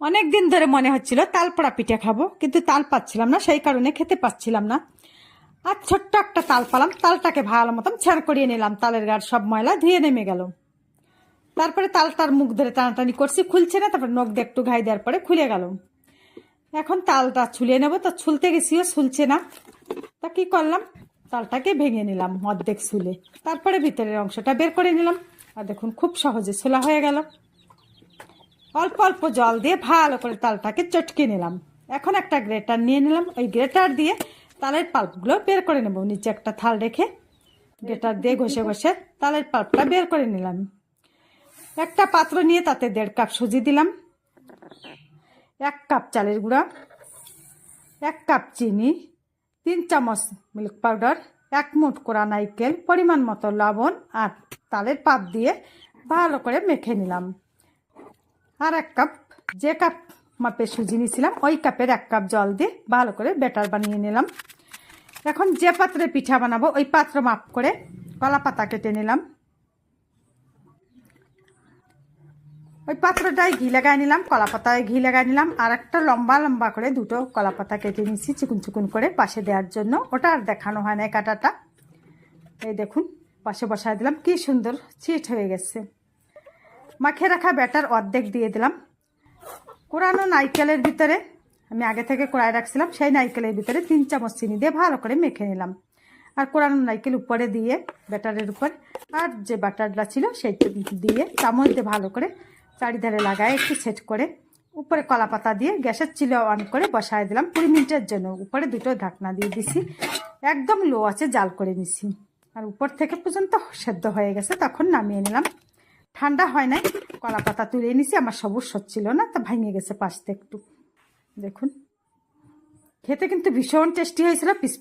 অনেক দিন ধরে মনে হচ্ছিল তালপোড়া পিঠে খাবো, কিন্তু তাল পাচ্ছিলাম না, সেই কারণে খেতে পাচ্ছিলাম না। আর ছোট্ট একটা তাল পালাম, তালটাকে ভালো মতন ছাড় করিয়ে নিলাম, তালের গাঢ় সব ময়লা ধুয়ে নেমে গেল। তারপরে তালটার মুখ ধরে টানাটানি করছি, খুলছে না। তারপরে নখ দিয়ে একটু ঘাই দেওয়ার পরে খুলে গেল। এখন তালটা ছুলিয়ে নেবো, তো ছুলতে গেছিও ছুলছে না। তা কি করলাম, তালটাকে ভেঙে নিলাম অর্ধেক ছুলে, তারপরে ভিতরের অংশটা বের করে নিলাম। আর দেখুন খুব সহজে ছোলা হয়ে গেল। অল্প অল্প জল দিয়ে ভালো করে তালটাকে চটকে নিলাম। এখন একটা গ্রেটার নিয়ে নিলাম, ওই গ্রেটার দিয়ে তালের পাল্পগুলো বের করে নেব। নিচে একটা থাল রেখে গ্রেটার দিয়ে ঘষে ঘষে তালের পাল্পটা বের করে নিলাম। একটা পাত্র নিয়ে তাতে 1.5 কাপ সুজি দিলাম, 1 কাপ চালের গুঁড়া, 1 কাপ চিনি, 3 চামচ মিল্ক পাউডার, 1 মুঠ কোরা নারকেল, পরিমাণ মতো লবণ আর তালের পাল্প দিয়ে ভালো করে মেখে নিলাম। আর 1 কাপ, যে কাপ মাপে সুজি নিয়েছিলাম ওই কাপের 1 কাপ জল দিয়ে ভালো করে ব্যাটার বানিয়ে নিলাম। এখন যে পাত্রে পিঠা বানাবো ওই পাত্র মাপ করে কলা পাতা কেটে নিলাম। ওই পাত্রটায় ঘি লাগাই নিলাম, কলা পাতায় ঘি লাগাই নিলাম। আর একটা লম্বা লম্বা করে 2টো কলা পাতা কেটে নিচ্ছি চিকুন চিকুন করে পাশে দেওয়ার জন্য। ওটা আর দেখানো হয় না কাটাটা। এই দেখুন পাশে বসায় দিলাম, কি সুন্দর চিট হয়ে গেছে। মাখিয়ে রাখা ব্যাটার অর্ধেক দিয়ে দিলাম। কোরানো নারকেলের ভিতরে, আমি আগে থেকে কোড়ায় রাখছিলাম, সেই নারকেলের ভিতরে 3 চামচ চিনি দিয়ে ভালো করে মেখে নিলাম। আর কোরানো নারকেল উপরে দিয়ে ব্যাটারের উপর, আর যে বাটারটা ছিল সেইটা দিয়ে চামচ দিয়ে ভালো করে চারিধারে লাগায় একটু সেট করে উপরে কলা পাতা দিয়ে গ্যাসের চুলা অন করে বসায় দিলাম 20 মিনিটের জন্য। উপরে 2টো ঢাকনা দিয়ে দিছি, একদম লো আছে জাল করে নিছি। আর উপর থেকে পর্যন্ত সেদ্ধ হয়ে গেছে, তখন নামিয়ে নিলাম। ঠান্ডা হয় নাই, কলা পাতা তুলে নিছি, আমার সবুজ হচ্ছিল না, তা ভেঙে গেছে পাশতে একটু। দেখুন খেতে কিন্তু ভীষণ টেস্টি হয়েছিল।